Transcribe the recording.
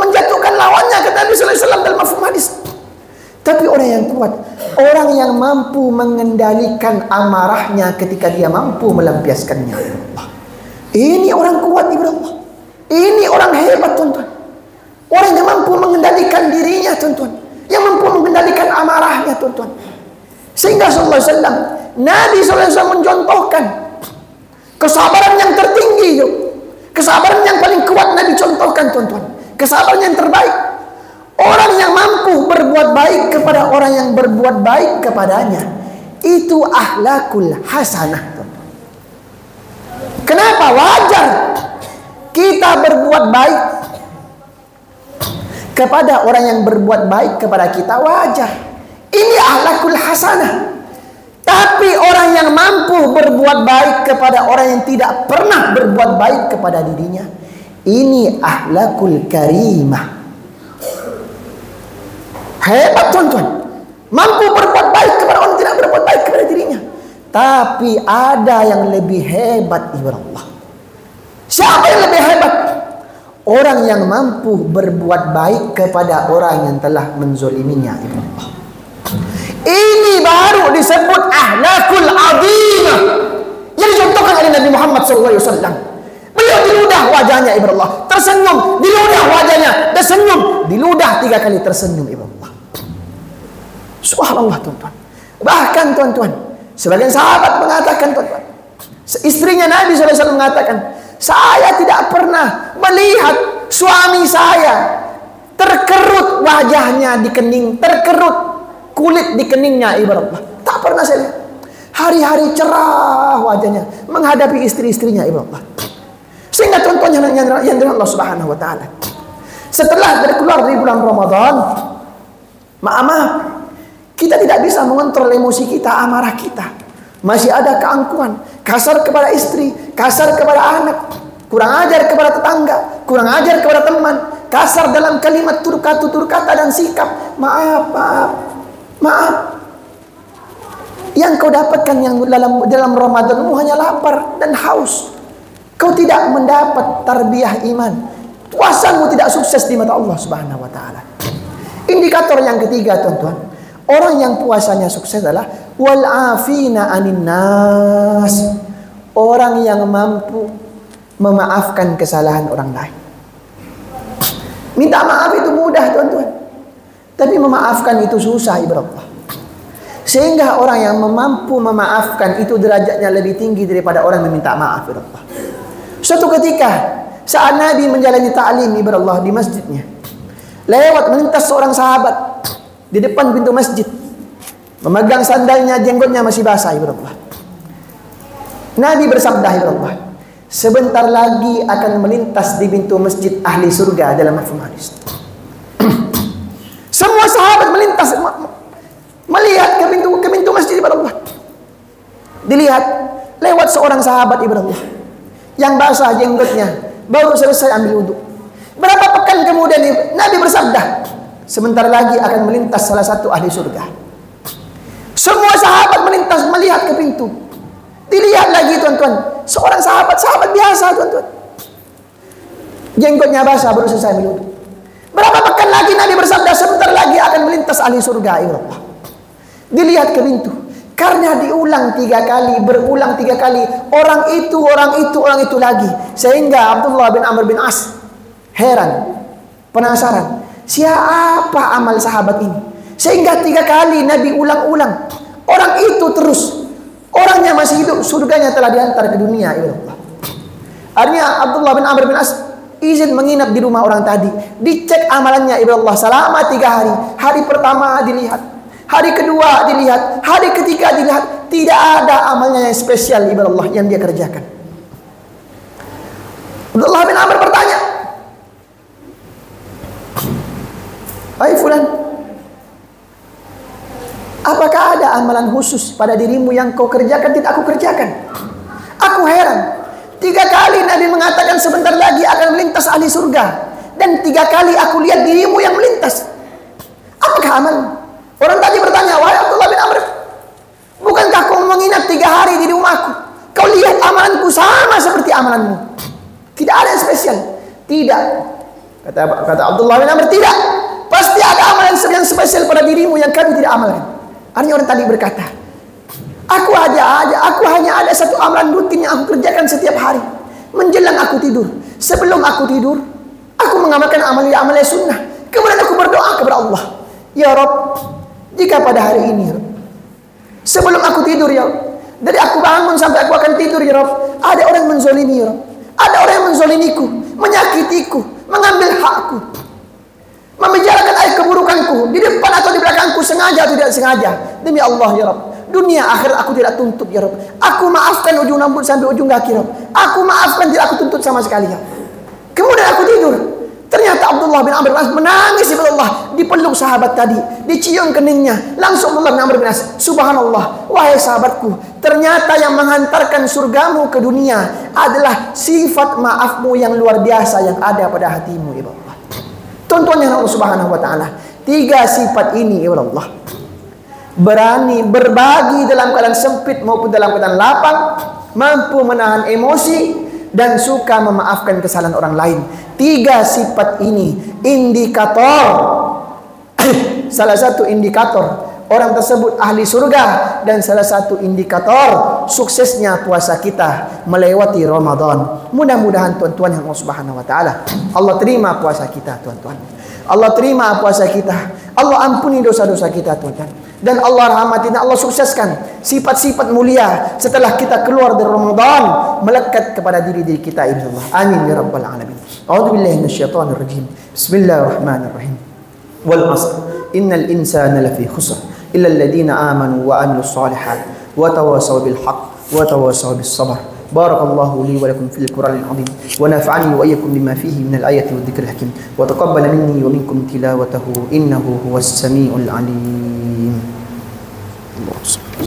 menjatuhkan lawannya, kata Nabi sallallahu alaihi wasallam dalam mafhum hadis. Tapi orang yang kuat, orang yang mampu mengendalikan amarahnya ketika dia mampu melampiaskannya. Ini orang kuat, ibu Allah. Ini orang hebat, tuan-tuan. Orang yang mampu mengendalikan dirinya, tuan-tuan. Yang mampu mengendalikan amarahnya, tuan-tuan. Sehingga sallallahu alaihi wasallam, Nabi sallallahu alaihi wasallam mencontohkan kesabaran yang tertinggi, kesabaran yang paling kuat Nabi contohkan, tuan-tuan. Kesabaran yang terbaik. Orang yang mampu berbuat baik kepada orang yang berbuat baik kepadanya, itu akhlakul hasanah, tuan-tuan. Kenapa? Wajar kita berbuat baik kepada orang yang berbuat baik kepada kita, wajar. Ini akhlakul hasanah. Tapi orang yang mampu berbuat baik kepada orang yang tidak pernah berbuat baik kepada dirinya, ini akhlakul karimah. Hebat, tuan-tuan. Mampu berbuat baik kepada orang yang tidak berbuat baik kepada dirinya. Tapi ada yang lebih hebat, ibu Allah. Siapa yang lebih hebat? Orang yang mampu berbuat baik kepada orang yang telah menzoliminya, ibu Allah. Ini baru disebut akhlakul azimah yang dicontohkan oleh Nabi Muhammad SAW. Beliau diludah wajahnya, ibu Allah, tersenyum, diludah wajahnya, tersenyum, diludah 3 kali, tersenyum, ibu Allah. Subhanallah, tuan-tuan. Bahkan, tuan-tuan, sebagian sahabat mengatakan, tuan-tuan, istrinya Nabi SAW mengatakan, saya tidak pernah melihat suami saya terkerut wajahnya di kening, terkerut kulit di keningnya, ibu Allah. Tak pernah saya lihat. Hari-hari cerah wajahnya menghadapi istri-istrinya, ibu Allah. Sehingga tuan-tuan yang dirahmati Allah Subhanahu wa taala, setelah keluar dari bulan Ramadan, maaf, kita tidak bisa mengontrol emosi kita, amarah kita. Masih ada keangkuhan, kasar kepada istri, kasar kepada anak, kurang ajar kepada tetangga, kurang ajar kepada teman, kasar dalam kalimat tutur kata dan sikap. Maaf. Yang kau dapatkan yang dalam Ramadanmu hanya lapar dan haus. Kau tidak mendapat tarbiyah iman. Puasamu tidak sukses di mata Allah Subhanahu wa taala. Indikator yang ketiga, tuan-tuan, orang yang puasanya sukses adalah wal afina anin nas. Orang yang mampu memaafkan kesalahan orang lain. Minta maaf itu mudah, tuan-tuan. Tapi memaafkan itu susah, ibu Allah. Sehingga orang yang mampu memaafkan itu derajatnya lebih tinggi daripada orang yang meminta maaf, ibu Allah. Suatu ketika saat Nabi menjalani ta'lim, ibu Allah, di masjidnya, lewat melintas seorang sahabat di depan pintu masjid, memegang sandalnya, jenggotnya masih basah, ibu Allah. Nabi bersabda, ibu Allah, sebentar lagi akan melintas di pintu masjid ahli surga dalam mafhum hadis. Semua sahabat melintas, melihat ke pintu masjid, ibu Allah. Dilihat lewat seorang sahabat, ibu Allah, yang basah jenggotnya, baru selesai ambil wudhu. Berapa pekan kemudian Nabi bersabda, sebentar lagi akan melintas salah satu ahli surga. Semua sahabat melintas, melihat ke pintu. Dilihat lagi, tuan-tuan, seorang sahabat biasa, tuan-tuan, jenggotnya basah, baru selesai ambil wudhu. Berapa pekan lagi Nabi bersabda, sebentar lagi akan melintas ahli surga, ya Allah. Dilihat ke pintu. Karena diulang 3 kali, berulang 3 kali, orang itu lagi, sehingga Abdullah bin Amr bin As heran, penasaran, siapa amal sahabat ini? Sehingga 3 kali Nabi ulang-ulang, orang itu terus, orangnya masih hidup, surganya telah diantar ke dunia, ya Allah. Akhirnya Abdullah bin Amr bin As izin menginap di rumah orang tadi, dicek amalannya, ya Allah, selama 3 hari. Hari pertama dilihat, hari kedua dilihat, hari ketiga dilihat, tidak ada amalnya yang spesial, ibadah Allah, yang dia kerjakan. Abdullah bin Amr bertanya, "Hai fulan, apakah ada amalan khusus pada dirimu yang kau kerjakan tidak aku kerjakan? Aku heran. 3 kali Nabi mengatakan sebentar lagi akan melintas ahli surga, dan 3 kali aku lihat dirimu yang melintas. Apakah amalmu?" Orang tadi bertanya, "Wahai Abdullah bin Amr, bukankah kau menginap 3 hari di rumahku? Kau lihat amalanku sama seperti amalanmu. Tidak ada yang spesial." "Tidak. Kata Abdullah bin Amr, tidak. Pasti ada amalan yang spesial pada dirimu yang kami tidak amalkan. Artinya orang tadi berkata, aku hanya ada satu amalan rutin yang aku kerjakan setiap hari. Menjelang aku tidur, sebelum aku tidur, aku mengamalkan amalan sunnah. Kemudian aku berdoa kepada Allah, ya Rabb, jika pada hari ini, sebelum aku tidur, ya Rabb, dari aku bangun sampai aku akan tidur, ya Rabb, ada orang menzolimi, ya Rabb, ada orang yang menzolimiku, menyakitiku, mengambil hakku, membicarakan aib keburukanku di depan atau di belakangku, sengaja atau tidak sengaja. Demi Allah, ya Rabb, dunia akhirat aku tidak tuntut, ya Rabb. Aku maafkan ujung rambut sampai ujung kaki, ya Rabb. Aku maafkan, tidak aku tuntut sama sekali, ya. Kemudian aku tidur. Ternyata Abdullah bin Amr menangis kepada Allah, dipeluk sahabat tadi, dicium keningnya. Langsung Abdullah bin Amr bin As, subhanallah, wahai sahabatku, ternyata yang menghantarkan surgamu ke dunia adalah sifat maafmu yang luar biasa yang ada pada hatimu, ya Allah. Tontonnya Allah Subhanahu wa taala. 3 sifat ini, ya Allah. Berani berbagi dalam keadaan sempit maupun dalam keadaan lapang, mampu menahan emosi, dan suka memaafkan kesalahan orang lain. 3 sifat ini indikator salah satu indikator orang tersebut ahli surga, dan salah satu indikator suksesnya puasa kita melewati Ramadan. Mudah-mudahan tuan-tuan yang Allah Subhanahu wa taala, Allah terima puasa kita, tuan-tuan. Allah terima puasa kita. Allah ampuni dosa-dosa kita, tuan-tuan. Dan Allah rahmati, dan Allah sukseskan sifat-sifat mulia setelah kita keluar dari Ramadan melekat kepada diri-diri kita, insyaallah. Amin ya rabbal alamin. A'udzubillahi minasyaitonir rajim. Bismillahirrahmanirrahim. Wal 'asr. Innal insana lafi khusr illa alladziina aamanu wa 'amilus shalihat wa tawassaw bil haqq wa tawassaw bis sabr. Barakallahu li wa lakum fil Qur'anil 'azim wa nafa'ani wa iyyakum bima fihi minal ayati wadh dhikril hakim wa taqabbala minni wa minkum tilawatahu innahu huwas samiul 'alim.